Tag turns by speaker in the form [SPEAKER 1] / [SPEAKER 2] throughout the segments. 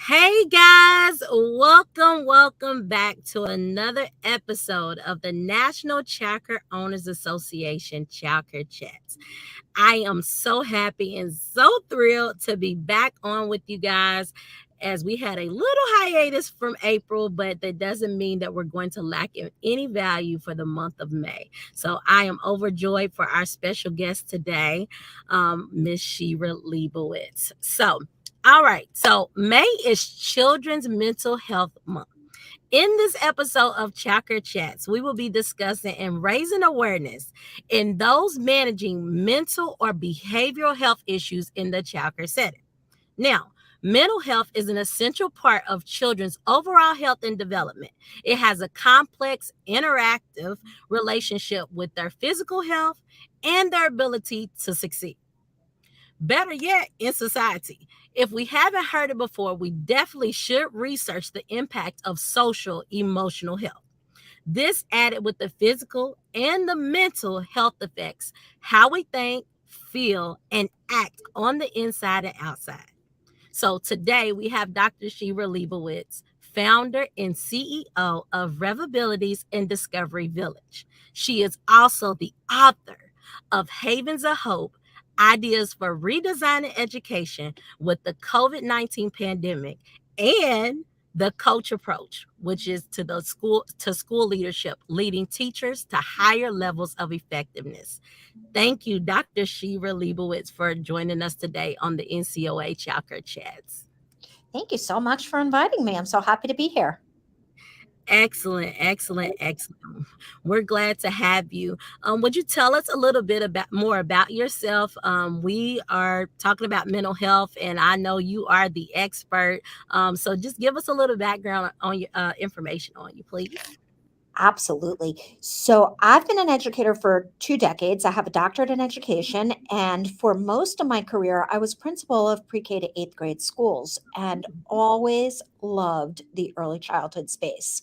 [SPEAKER 1] Hey guys, welcome back to another episode of the National Childcare Owners Association Childcare Chats. I am so happy and so thrilled to be back on with you guys as we had a little hiatus from April, but that doesn't mean that we're going to lack in any value for the month of May. So I am overjoyed for our special guest today, Miss Shira Leibowitz. All right. So May is Children's Mental Health Month. In this episode of Childcare Chats, we will be discussing and raising awareness in those managing mental or behavioral health issues in the childcare setting. Now, mental health is an essential part of children's overall health and development. It has a complex, interactive relationship with their physical health and their ability to succeed. Better yet, in society. If we haven't heard it before, we definitely should research the impact of social emotional health. This added with the physical and the mental health effects, how we think, feel, and act on the inside and outside. So today we have Dr. Shira Leibowitz, founder and CEO of Revabilities and Discovery Village. She is also the author of Havens of Hope, Ideas for Redesigning Education with the COVID-19 Pandemic, and the Coach Approach, which is to school leadership, leading teachers to higher levels of effectiveness. Thank you, Dr. Shira Leibowitz, for joining us today on the NCOA Childcare Chats.
[SPEAKER 2] Thank you so much for inviting me. I'm so happy to be here.
[SPEAKER 1] Excellent. We're glad to have you. Would you tell us a little bit about more about yourself? We are talking about mental health, and I know you are the expert. So just give us a little background on your information on you, please.
[SPEAKER 2] Absolutely. So, I've been an educator for 2 decades. I have a doctorate in education. And for most of my career, I was principal of pre K to eighth grade schools and always loved the early childhood space.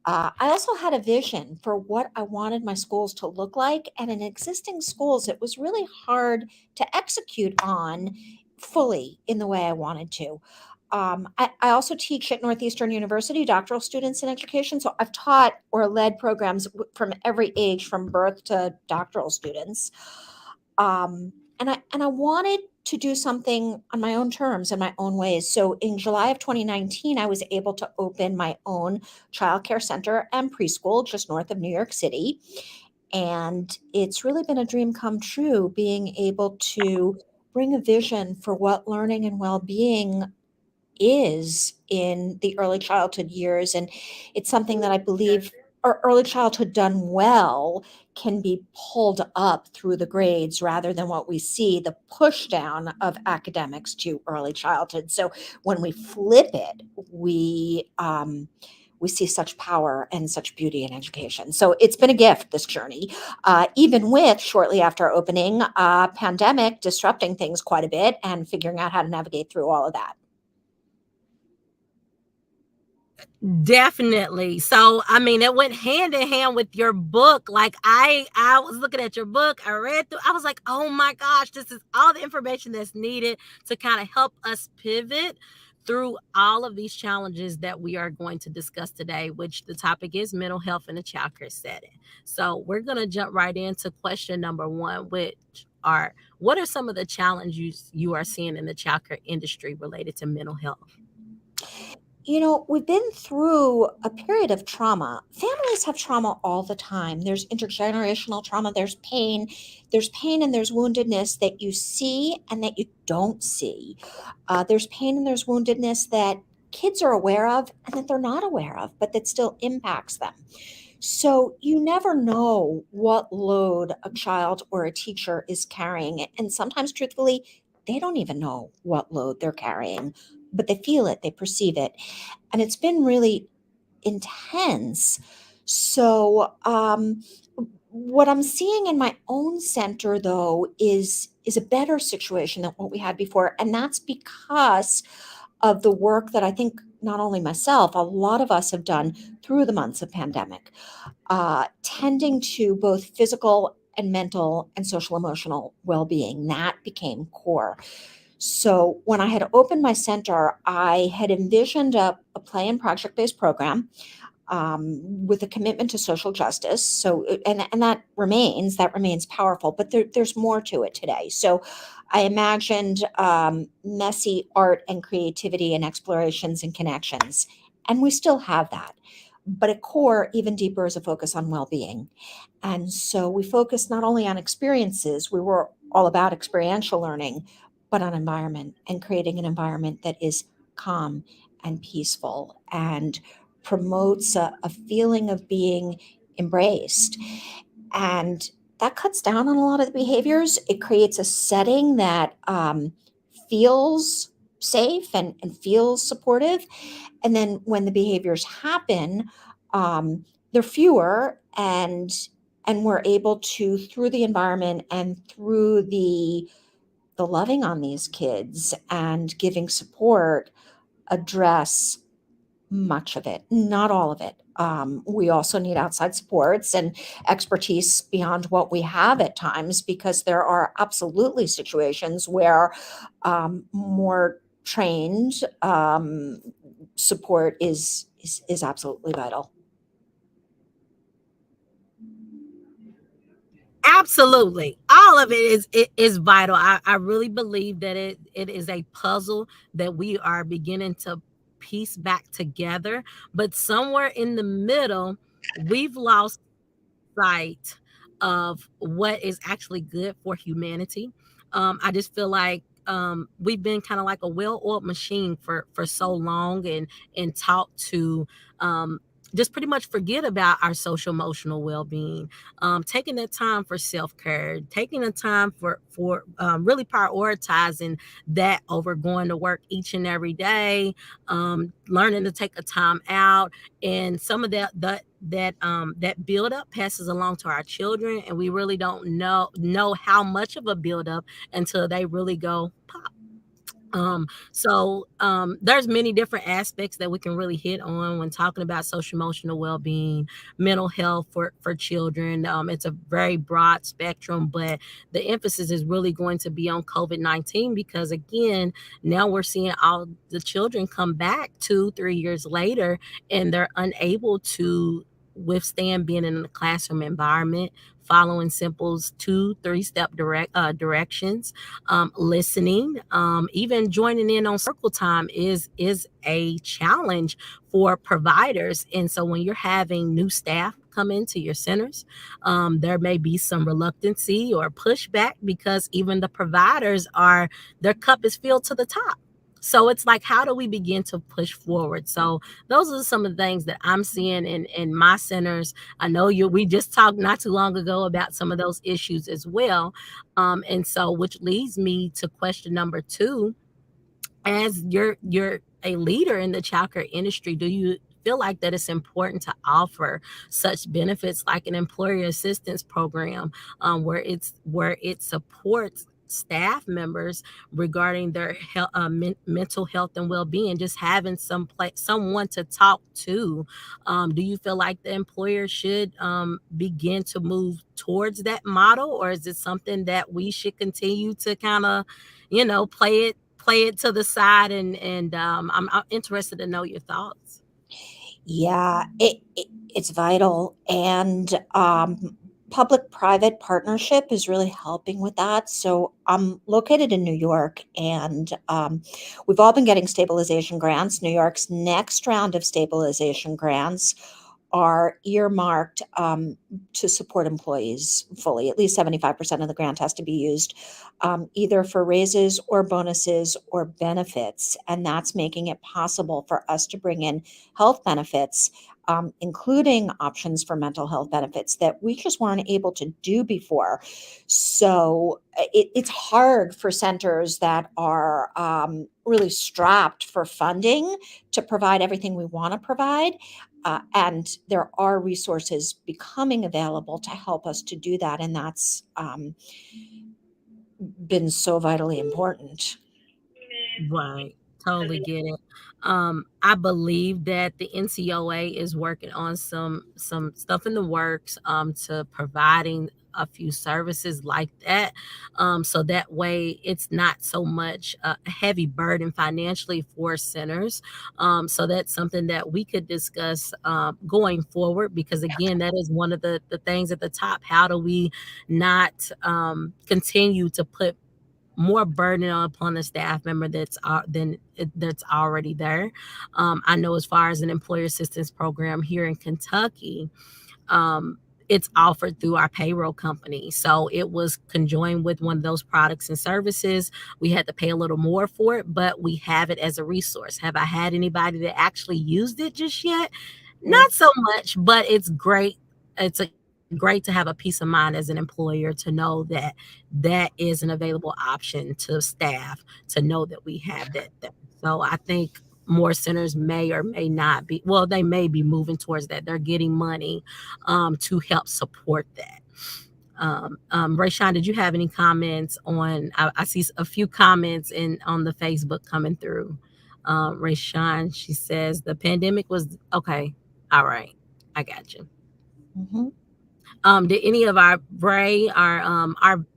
[SPEAKER 2] I also had a vision for what I wanted my schools to look like. And in existing schools, it was really hard to execute on fully in the way I wanted to. I also teach at Northeastern University, doctoral students in education. So I've taught or led programs from every age, from birth to doctoral students. And I wanted to do something on my own terms and my own ways. So in July of 2019, I was able to open my own childcare center and preschool just north of New York City. And it's really been a dream come true being able to bring a vision for what learning and well-being is in the early childhood years. And it's something that I believe our early childhood done well can be pulled up through the grades rather than what we see the push down of academics to early childhood. So when we flip it, we see such power and such beauty in education. So it's been a gift, this journey, even with shortly after opening, pandemic disrupting things quite a bit and figuring out how to navigate through all of that.
[SPEAKER 1] Definitely. So, I mean, it went hand in hand with your book. Like I was looking at your book, I read through, I was like, "Oh my gosh, this is all the information that's needed to kind of help us pivot through all of these challenges that we are going to discuss today, which the topic is mental health in a childcare setting." So, we're going to jump right into question number 1, which are what are some of the challenges you are seeing in the childcare industry related to mental health?
[SPEAKER 2] We've been through a period of trauma. Families have trauma all the time. There's intergenerational trauma, there's pain and there's woundedness that you see and that you don't see. There's pain and there's woundedness that kids are aware of and that they're not aware of, but that still impacts them. So you never know what load a child or a teacher is carrying. And sometimes, truthfully, they don't even know what load they're carrying, but they feel it, they perceive it. And it's been really intense. So, what I'm seeing in my own center, though, is a better situation than what we had before, and that's because of the work that I think not only myself, a lot of us have done through the months of pandemic, tending to both physical and mental and social emotional well-being. That became core. So when I had opened my center, I had envisioned a play and project based program with a commitment to social justice. So, and that remains powerful, but there's more to it today. So, I imagined messy art and creativity and explorations and connections, and we still have that. But at core, even deeper, is a focus on well-being. And so we focus not only on experiences, we were all about experiential learning, but on environment and creating an environment that is calm and peaceful and promotes a feeling of being embraced. And that cuts down on a lot of the behaviors. It creates a setting that feels safe and feels supportive. And then when the behaviors happen, they're fewer, and we're able to, through the environment and through the loving on these kids and giving support, address much of it, not all of it. We also need outside supports and expertise beyond what we have at times, because there are absolutely situations where more trained support is absolutely vital.
[SPEAKER 1] Absolutely. All of it is vital. I really believe that it is a puzzle that we are beginning to piece back together. But somewhere in the middle, we've lost sight of what is actually good for humanity. I just feel like we've been kind of like a well-oiled machine for so long, and taught to um, just pretty much forget about our social emotional well-being. Taking that time for self-care, taking the time for really prioritizing that over going to work each and every day, learning to take a time out, and some of that build up passes along to our children, and we really don't know how much of a build up until they really go pop. There's many different aspects that we can really hit on when talking about social emotional well-being, mental health for children. It's a very broad spectrum, but the emphasis is really going to be on COVID-19, because again, now we're seeing all the children come back 2-3 years later, and they're unable to withstand being in a classroom environment, following simple 2-3 step directions, listening, even joining in on circle time is a challenge for providers. And so when you're having new staff come into your centers, there may be some reluctancy or pushback, because even the providers are, their cup is filled to the top. So it's like, how do we begin to push forward? So those are some of the things that I'm seeing in my centers. I know we just talked not too long ago about some of those issues as well. And so, which leads me to question number two: as you're a leader in the childcare industry, do you feel like that it's important to offer such benefits like an employer assistance program, where it supports staff members regarding their mental health and well-being, just having someone to talk to? Do you feel like the employer should begin to move towards that model, or is it something that we should continue to kind of, play it to the side? And I'm interested to know your thoughts.
[SPEAKER 2] Yeah, it's vital. And public private partnership is really helping with that. So I'm located in New York, and we've all been getting stabilization grants. New York's next round of stabilization grants are earmarked to support employees fully. At least 75% of the grant has to be used either for raises or bonuses or benefits. And that's making it possible for us to bring in health benefits, including options for mental health benefits that we just weren't able to do before. So it's hard for centers that are really strapped for funding to provide everything we want to provide. And there are resources becoming available to help us to do that. And that's been so vitally important.
[SPEAKER 1] Right. Totally get it. I believe that the NCOA is working on some stuff in the works, to providing a few services like that. So that way it's not so much a heavy burden financially for centers. So that's something that we could discuss going forward, because again, that is one of the things at the top. How do we not continue to put more burden upon the staff member that's already there? I know as far as an employer assistance program here in Kentucky, um, it's offered through our payroll company. So it was conjoined with one of those products and services. We had to pay a little more for it, but we have it as a resource. Have I had anybody that actually used it just yet?
[SPEAKER 2] Mm.
[SPEAKER 1] Not so much, but it's great. Great to have a peace of mind as an employer to know that that is an available option to staff, to know that we have that there. So I think more centers may or may not be, well, they may be moving towards that. They're getting money to help support that. Rayshawn, did you have any comments on? I see a few comments in on the Facebook coming through. Rayshawn, she says the pandemic was okay. All right, I got you.
[SPEAKER 2] Mhm.
[SPEAKER 1] Did any of our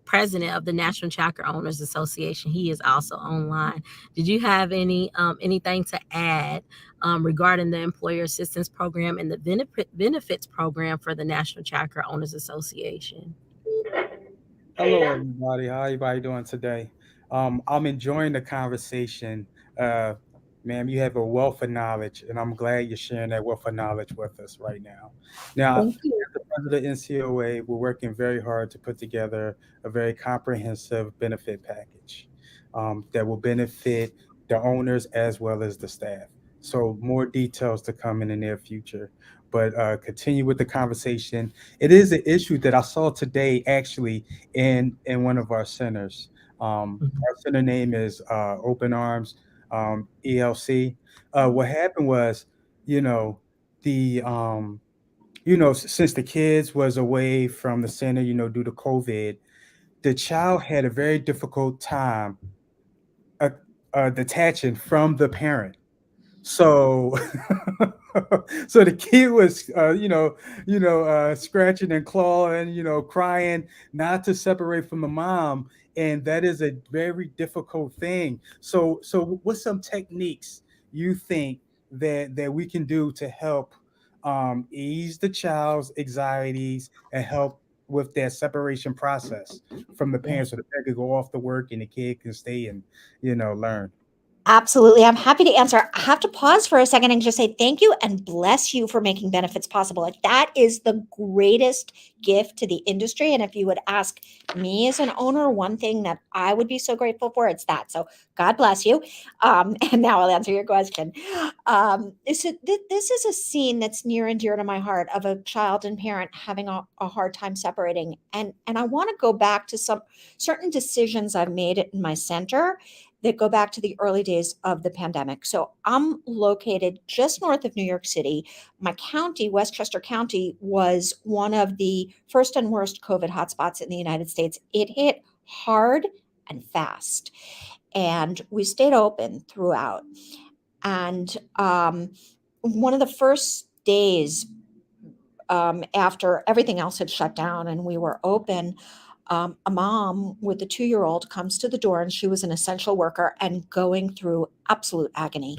[SPEAKER 1] president of the National Tracker Owners Association? He is also online. Did you have anything to add regarding the employer assistance program and the benefits program for the National Tracker Owners Association?
[SPEAKER 3] Hello, everybody. How everybody doing today? I'm enjoying the conversation. Uh, Ma'am, you have a wealth of knowledge, and I'm glad you're sharing that wealth of knowledge with us right now. Now,
[SPEAKER 2] Thank you.
[SPEAKER 3] as the president of NCOA, we're working very hard to put together a very comprehensive benefit package that will benefit the owners as well as the staff. So, more details to come in the near future. But continue with the conversation. It is an issue that I saw today, actually, in one of our centers. Our center name is Open Arms ELC. What happened was, you know, the since the kids was away from the center, due to COVID, the child had a very difficult time uh, detaching from the parent. So, so the kid was, scratching and clawing, crying, not to separate from the mom, and that is a very difficult thing. So, what's some techniques you think that we can do to help ease the child's anxieties and help with that separation process from the
[SPEAKER 2] Yeah.
[SPEAKER 3] parents, so the parent could go off to work and the kid can stay and learn.
[SPEAKER 2] Absolutely. I'm happy to answer. I have to pause for a second and just say thank you and bless you for making benefits possible. Like that is the greatest gift to the industry. And if you would ask me as an owner, one thing that I would be so grateful for, it's that. So God bless you. And now I'll answer your question. This is a scene that's near and dear to my heart of a child and parent having a hard time separating. And I want to go back to some certain decisions I've made in my center that go back to the early days of the pandemic. So I'm located just north of New York City. My county, Westchester County, was one of the first and worst COVID hotspots in the United States. It hit hard and fast, and we stayed open throughout. And one of the first days after everything else had shut down and we were open, a mom with a 2 year old comes to the door, and she was an essential worker and going through absolute agony.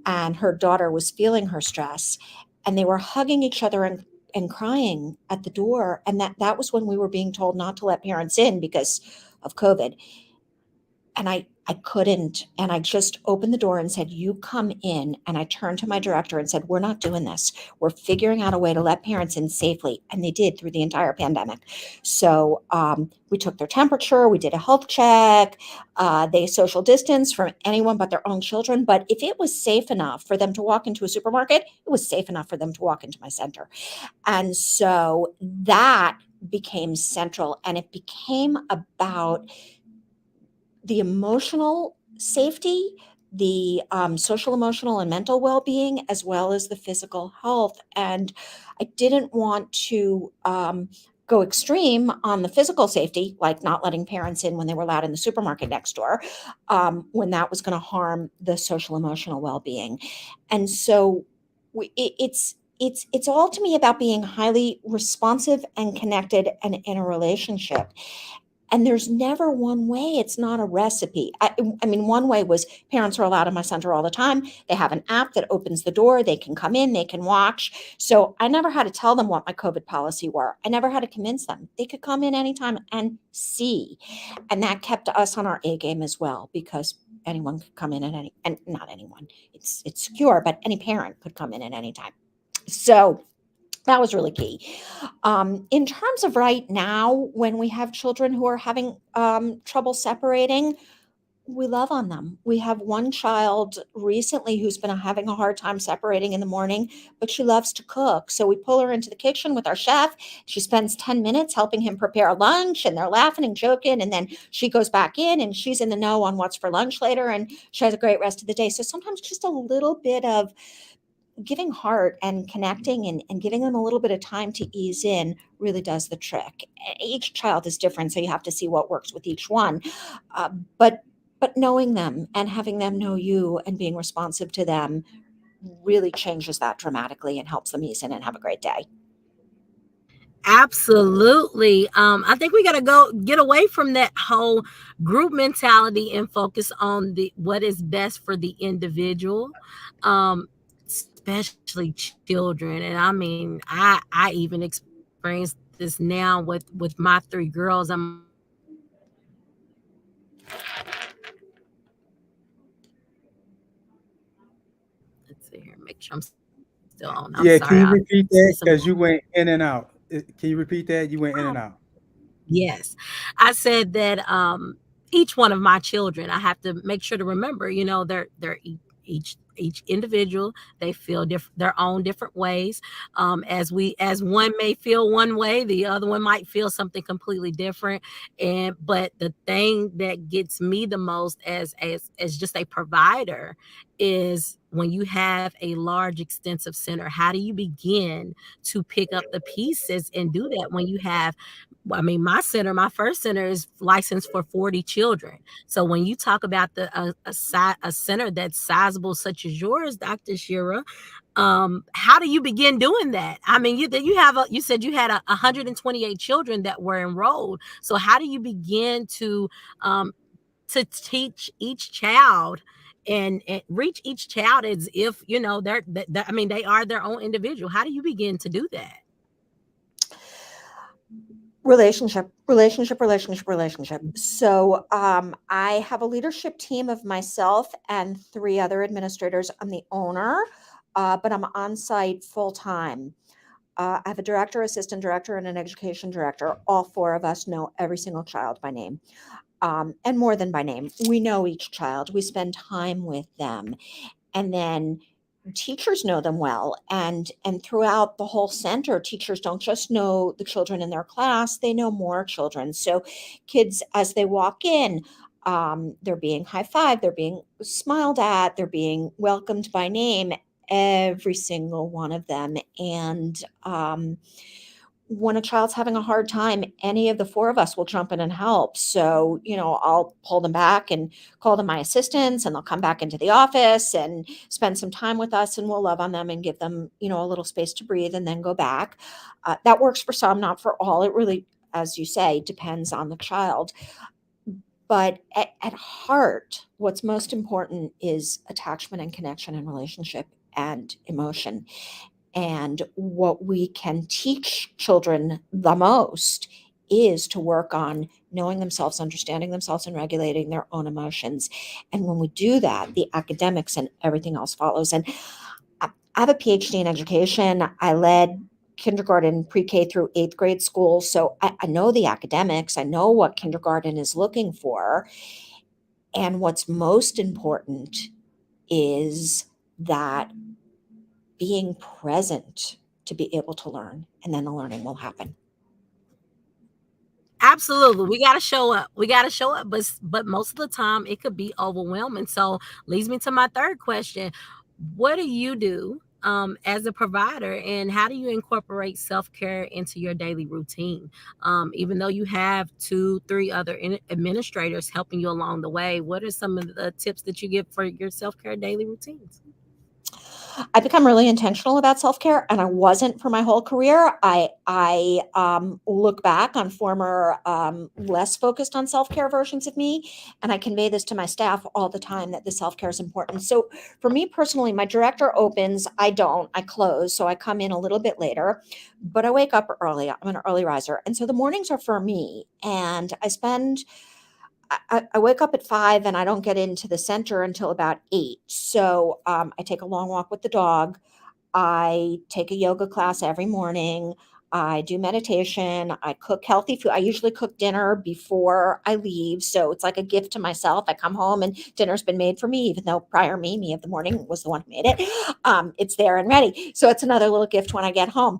[SPEAKER 2] And her daughter was feeling her stress, and they were hugging each other and crying at the door. And that was when we were being told not to let parents in because of COVID. And I couldn't, and I just opened the door and said, you come in. And I turned to my director and said, we're not doing this. We're figuring out a way to let parents in safely. And they did through the entire pandemic. So we took their temperature, we did a health check, they social distance from anyone but their own children. But if it was safe enough for them to walk into a supermarket, it was safe enough for them to walk into my center. And so that became central, and it became about the emotional safety, the social, emotional, and mental well being, as well as the physical health. And I didn't want to go extreme on the physical safety, like not letting parents in when they were allowed in the supermarket next door, when that was going to harm the social, emotional well being. And so it's It's all to me about being highly responsive and connected and in a relationship. And there's never one way. It's not a recipe. I mean, one way was parents are allowed in my center all the time. They have an app that opens the door. They can come in, they can watch. So I never had to tell them what my COVID policy were. I never had to convince them. They could come in anytime and see. And that kept us on our A game as well, because anyone could come in at any, and not anyone, it's secure, but any parent could come in at any time. So that was really key. In terms of right now, when we have children who are having trouble separating, we love on them. We have one child recently who's been having a hard time separating in the morning, but she loves to cook. So we pull her into the kitchen with our chef. She spends 10 minutes helping him prepare lunch, and they're laughing and joking. And then she goes back in and she's in the know on what's for lunch later. And she has a great rest of the day. So sometimes just a little bit of giving heart and connecting and giving them a little bit of time to ease in really does the trick. Each child is different, so you have to see what works with each one. Uh, but but knowing them and having them know you and being responsive to them really changes that dramatically and helps them ease in and have a great day.
[SPEAKER 1] Absolutely. I think we got to go get away from that whole group mentality and focus on the what is best for the individual, especially children. And I mean, I even experienced this now with my three girls. I'm a single mom, so let's see here, make sure I'm still on. I'm sorry, I
[SPEAKER 3] Yeah, can
[SPEAKER 1] see
[SPEAKER 3] you
[SPEAKER 1] some
[SPEAKER 3] repeat that? Because you went in and out. Can you repeat that? You went in and out.
[SPEAKER 1] Yes. I said that each one of my children, I have to make sure to remember, they're each individual. They feel different, their own different ways. As one may feel one way, the other one might feel something completely different. And but the thing that gets me the most as just a provider is when you have a large extensive center, how do you begin to pick up the pieces and do that when you have, I mean, my first center is licensed for 40 children. So when you talk about a center that's sizable such as yours, Dr. Shira, how do you begin doing that? I mean, you said you had 128 children that were enrolled. So how do you begin um, to teach each child and reach each child as if I mean they are their own individual? How do you begin to do that?
[SPEAKER 2] Relationship. So I have a leadership team of myself and three other administrators. I'm the owner, but I'm on site full time. I have a director, assistant director, and an education director. All four of us know every single child by name, and more than by name. We know each child. We spend time with them, and then teachers know them well. And throughout the whole center, teachers don't just know the children in their class; they know more children. So, kids as they walk in. They're being high five, they're being smiled at, they're being welcomed by name, every single one of them. And when a child's having a hard time, any of the four of us will jump in and help. So, I'll pull them back and call them my assistants, and they'll come back into the office and spend some time with us, and we'll love on them and give them, a little space to breathe and then go back. That works for some, not for all. It really, as you say, depends on the child. But at heart, what's most important is attachment and connection and relationship and emotion. And what we can teach children the most is to work on knowing themselves, understanding themselves, and regulating their own emotions. And when we do that, the academics and everything else follows. And I have a PhD in education. I led kindergarten, pre-K through eighth grade school. So I know the academics. I know what kindergarten is looking for. And what's most important is that being present to be able to learn, and then the learning will happen.
[SPEAKER 1] Absolutely. We got to show up. We got to show up. But most of the time it could be overwhelming. So leads me to my third question. What do you do as a provider, and how do you incorporate self-care into your daily routine? Even though you have two, three other administrators helping you along the way, what are some of the tips that you give for your self-care daily routines?
[SPEAKER 2] I become really intentional about self-care, and I wasn't for my whole career. I look back on former less focused on self-care versions of me, and I convey this to my staff all the time that the self-care is important. So for me personally, my director opens, I don't, I close, so I come in a little bit later, but I wake up early. I'm an early riser, and so the mornings are for me, and I wake up at 5 and I don't get into the center until about 8. So I take a long walk with the dog. I take a yoga class every morning. I do meditation. I cook healthy food. I usually cook dinner before I leave. So it's like a gift to myself. I come home and dinner's been made for me, even though prior me of the morning was the one who made it. It's there and ready. So it's another little gift when I get home.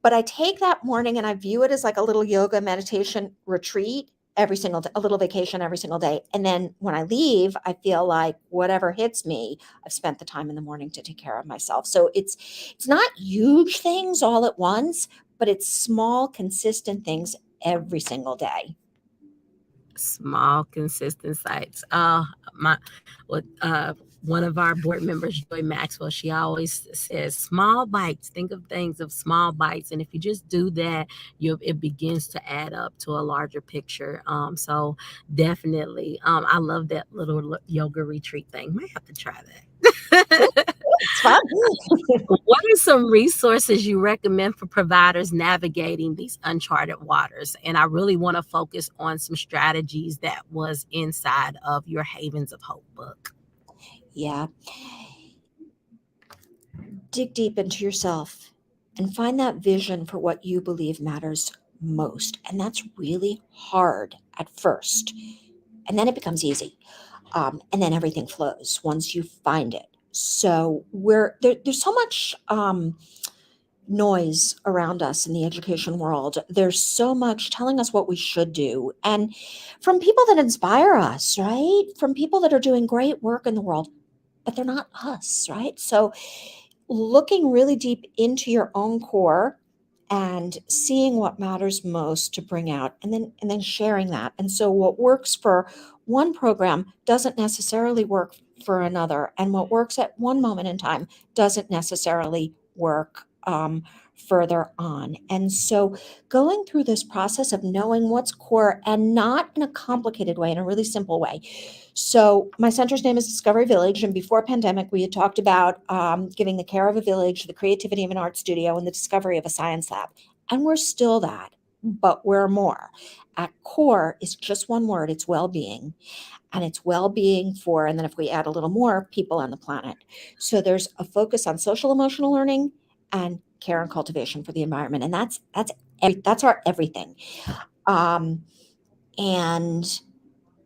[SPEAKER 2] But I take that morning and I view it as like a little yoga meditation retreat every single day, a little vacation every single day. And then when I leave, I feel like whatever hits me, I've spent the time in the morning to take care of myself. So it's not huge things all at once, but it's small, consistent things every single day.
[SPEAKER 1] Small, consistent sites. My, what, one of our board members, Joy Maxwell, she always says, "Small bites. Think of things of small bites, and if you just do that, it begins to add up to a larger picture." So definitely, I love that little yoga retreat thing. Might have to try that.
[SPEAKER 2] It's fun.
[SPEAKER 1] What are some resources you recommend for providers navigating these uncharted waters? And I really want to focus on some strategies that was inside of your Havens of Hope book.
[SPEAKER 2] Yeah. Dig deep into yourself and find that vision for what you believe matters most. And that's really hard at first. And then it becomes easy. And then everything flows once you find it. So there's so much noise around us in the education world. There's so much telling us what we should do, and from people that inspire us, right? From people that are doing great work in the world, but they're not us, right? So looking really deep into your own core and seeing what matters most to bring out, and then sharing that. And so what works for one program doesn't necessarily work for another, and what works at one moment in time doesn't necessarily work further on. And so going through this process of knowing what's core, and not in a complicated way, in a really simple way. So my center's name is Discovery Village, and before pandemic, we had talked about giving the care of a village, the creativity of an art studio, and the discovery of a science lab. And we're still that, but we're more. At core is just one word. It's well-being, and it's well-being for, and then if we add a little more, people on the planet. So there's a focus on social emotional learning and care and cultivation for the environment, and that's our everything. Um, and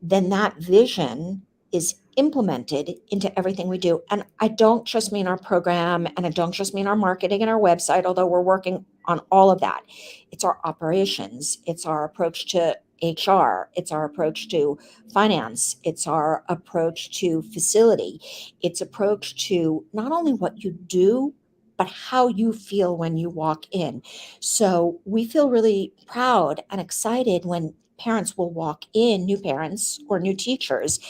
[SPEAKER 2] then that vision is implemented into everything we do. And I don't just mean our program, and I don't just mean our marketing and our website, although we're working on all of that. It's our operations, it's our approach to HR, it's our approach to finance, it's our approach to facility, it's approach to not only what you do, but how you feel when you walk in. So we feel really proud and excited when parents will walk in, new parents or new teachers,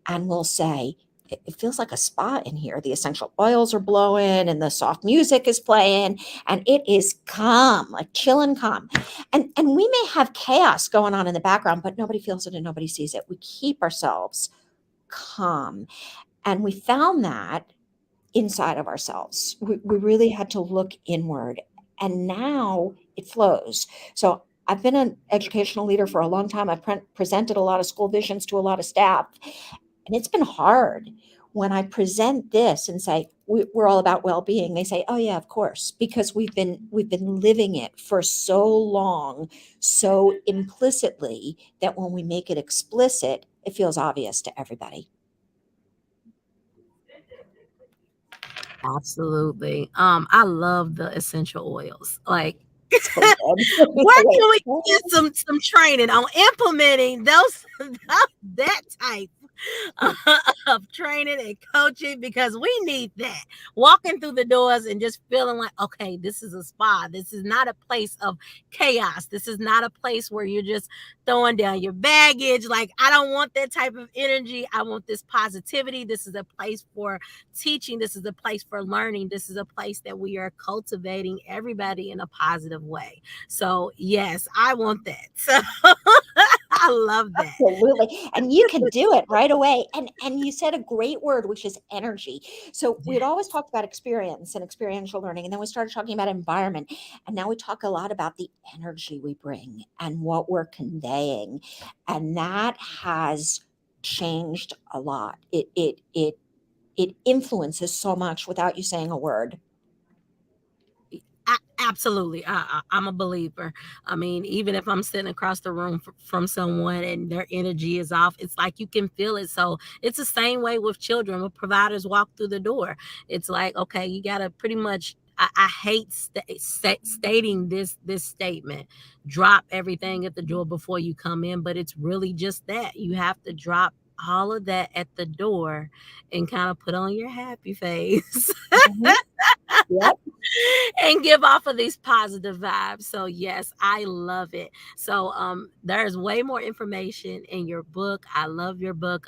[SPEAKER 2] and will say, it feels like a spa in here. The essential oils are blowing and the soft music is playing, and it is calm, like chill and calm. And we may have chaos going on in the background, but nobody feels it and nobody sees it. We keep ourselves calm. And we found that inside of ourselves. We really had to look inward, and now it flows. So I've been an educational leader for a long time. I've presented a lot of school visions to a lot of staff, and it's been hard when I present this and say we're all about well-being. They say, "Oh yeah, of course," because we've been living it for so long, so implicitly, that when we make it explicit, it feels obvious to everybody.
[SPEAKER 1] Absolutely. I love the essential oils. Like,
[SPEAKER 2] So good.
[SPEAKER 1] where can we get some training on implementing those that type? of training and coaching, because we need that. Walking through the doors and just feeling like, okay, this is a spa. This is not a place of chaos. This is not a place where you're just throwing down your baggage. Like, I don't want that type of energy. I want this positivity. This is a place for teaching. This is a place for learning. This is a place that we are cultivating everybody in a positive way. So, yes, I want that. So, I love that.
[SPEAKER 2] Absolutely. And you can do it right away. And you said a great word, which is energy. So we'd always talked about experience and experiential learning, and then we started talking about environment. And now we talk a lot about the energy we bring and what we're conveying. And that has changed a lot. It influences so much without you saying a word.
[SPEAKER 1] Absolutely. I'm a believer. I mean, even if I'm sitting across the room from someone and their energy is off, it's like you can feel it. So it's the same way with children. When providers walk through the door, it's like, okay, you got to pretty much. I hate stating this statement. Drop everything at the door before you come in, but it's really just that. You have to drop all of that at the door and kind of put on your happy face.
[SPEAKER 2] Mhm. Yep.
[SPEAKER 1] And give off of these positive vibes. So yes, I love it. So there's way more information in your book. I love your book.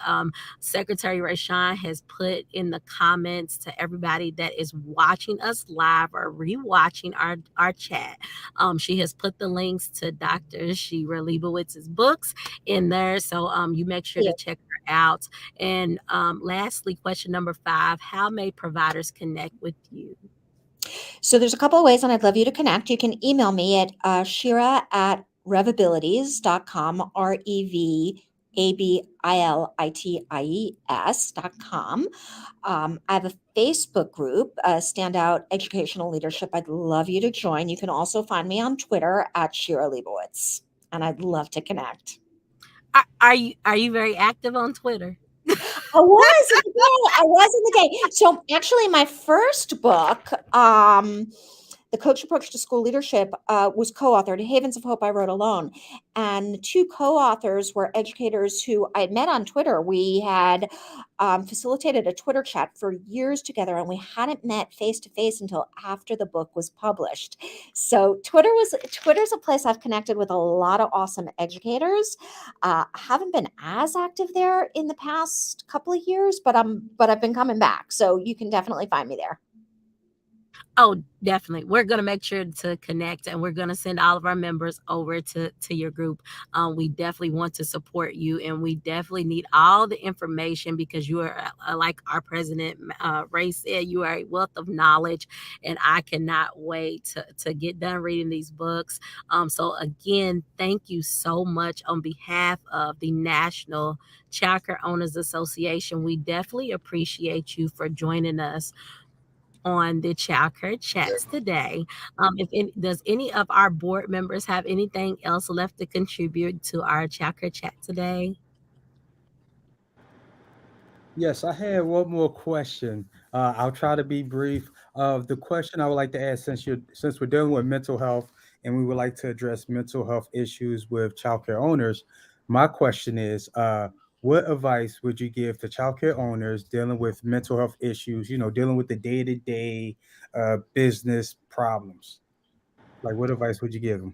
[SPEAKER 1] Secretary Rashawn has put in the comments to everybody that is watching us live or rewatching our chat. She has put the links to Dr. Shira Leibowitz's books in there. So you make sure to check her out. And lastly, question number 5: how may providers connect with you?
[SPEAKER 2] So there's a couple of ways, and I'd love you to connect. You can email me at Shira at revabilities.com, REVABILITIES.com. I have a Facebook group, Standout Educational Leadership. I'd love you to join. You can also find me on Twitter at Shira Leibowitz, and I'd love to connect.
[SPEAKER 1] Are you very active on Twitter?
[SPEAKER 2] I was in the day. I was in the day. So actually, my first book, The Coach Approach to School Leadership, was co-authored. Havens of Hope I wrote alone. And the two co-authors were educators who I had met on Twitter. We had facilitated a Twitter chat for years together, and we hadn't met face-to-face until after the book was published. So Twitter's a place I've connected with a lot of awesome educators. I haven't been as active there in the past couple of years, but I've been coming back. So you can definitely find me there.
[SPEAKER 1] Oh, definitely. We're going to make sure to connect, and we're going to send all of our members over to your group. We definitely want to support you, and we definitely need all the information because you are, like our president, Ray said, you are a wealth of knowledge, and I cannot wait to get done reading these books. So, again, thank you so much on behalf of the National Childcare Owners Association. We definitely appreciate you for joining us on the Childcare Chats today. Does any of our board members have anything else left to contribute to our Childcare Chat today?
[SPEAKER 3] Yes, I had one more question. I'll try to be brief. The question I would like to ask, since we're dealing with mental health and we would like to address mental health issues with childcare owners, my question is, what advice would you give to childcare owners dealing with mental health issues? Dealing with the day-to-day business problems. Like, what advice would you give them?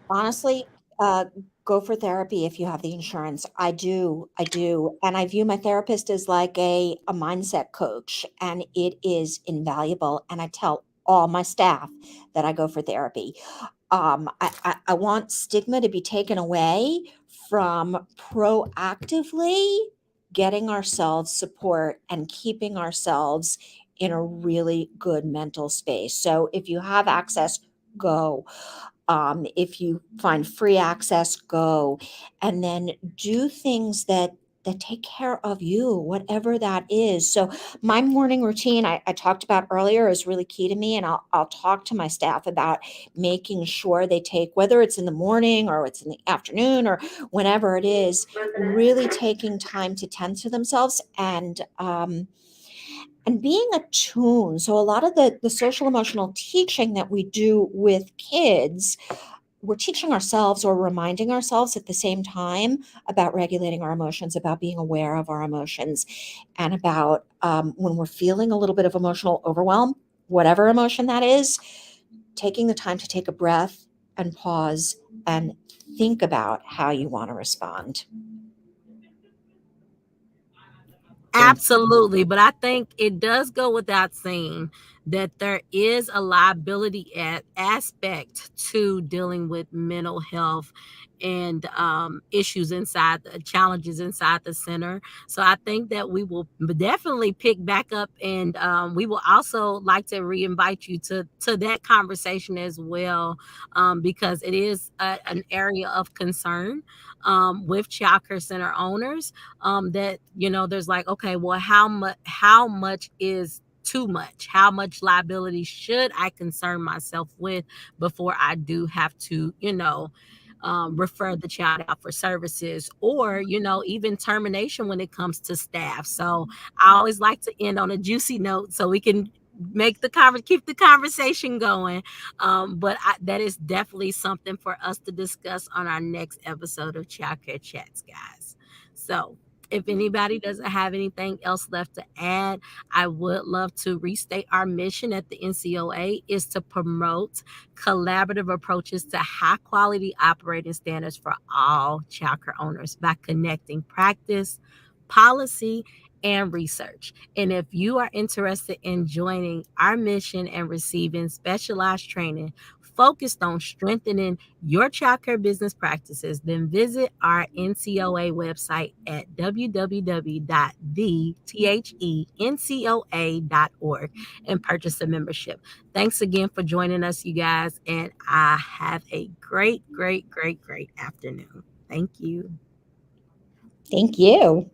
[SPEAKER 2] Honestly, go for therapy if you have the insurance. I do. And I view my therapist as like a mindset coach, and it is invaluable. And I tell all my staff that I go for therapy. I want stigma to be taken away from proactively getting ourselves support and keeping ourselves in a really good mental space. So if you have access, go. If you find free access, go. And then do things that take care of you, whatever that is. So my morning routine I talked about earlier is really key to me. And I'll talk to my staff about making sure they take, whether it's in the morning or it's in the afternoon or whenever it is, really taking time to tend to themselves and being attuned. So a lot of the social emotional teaching that we do with kids we're teaching ourselves or reminding ourselves at the same time about regulating our emotions, about being aware of our emotions, and about when we're feeling a little bit of emotional overwhelm, whatever emotion that is, taking the time to take a breath and pause and think about how you want to respond.
[SPEAKER 3] And
[SPEAKER 1] Absolutely, but I think it does go without saying that there is a liability aspect to dealing with mental health and issues inside the challenges inside the center. So I think that we will definitely pick back up, and we will also like to re-invite you to that conversation as well, because it is an area of concern with childcare center owners, that there's like, okay, well, how much is too much? How much liability should I concern myself with before I do have to refer the child out for services, or even termination when it comes to staff. So I always like to end on a juicy note so we can keep the conversation going. That is definitely something for us to discuss on our next episode of Childcare Chats, guys. So if anybody doesn't have anything else left to add, I would love to restate our mission at the NCOA is to promote collaborative approaches to high quality operating standards for all childcare owners by connecting practice, policy, and research. And if you are interested in joining our mission and receiving specialized training focused on strengthening your childcare business practices, then visit our NCOA website at www.thencoa.org and purchase a membership. Thanks again for joining us, you guys, and I have a great, great, great, great afternoon. Thank you.
[SPEAKER 2] Thank you.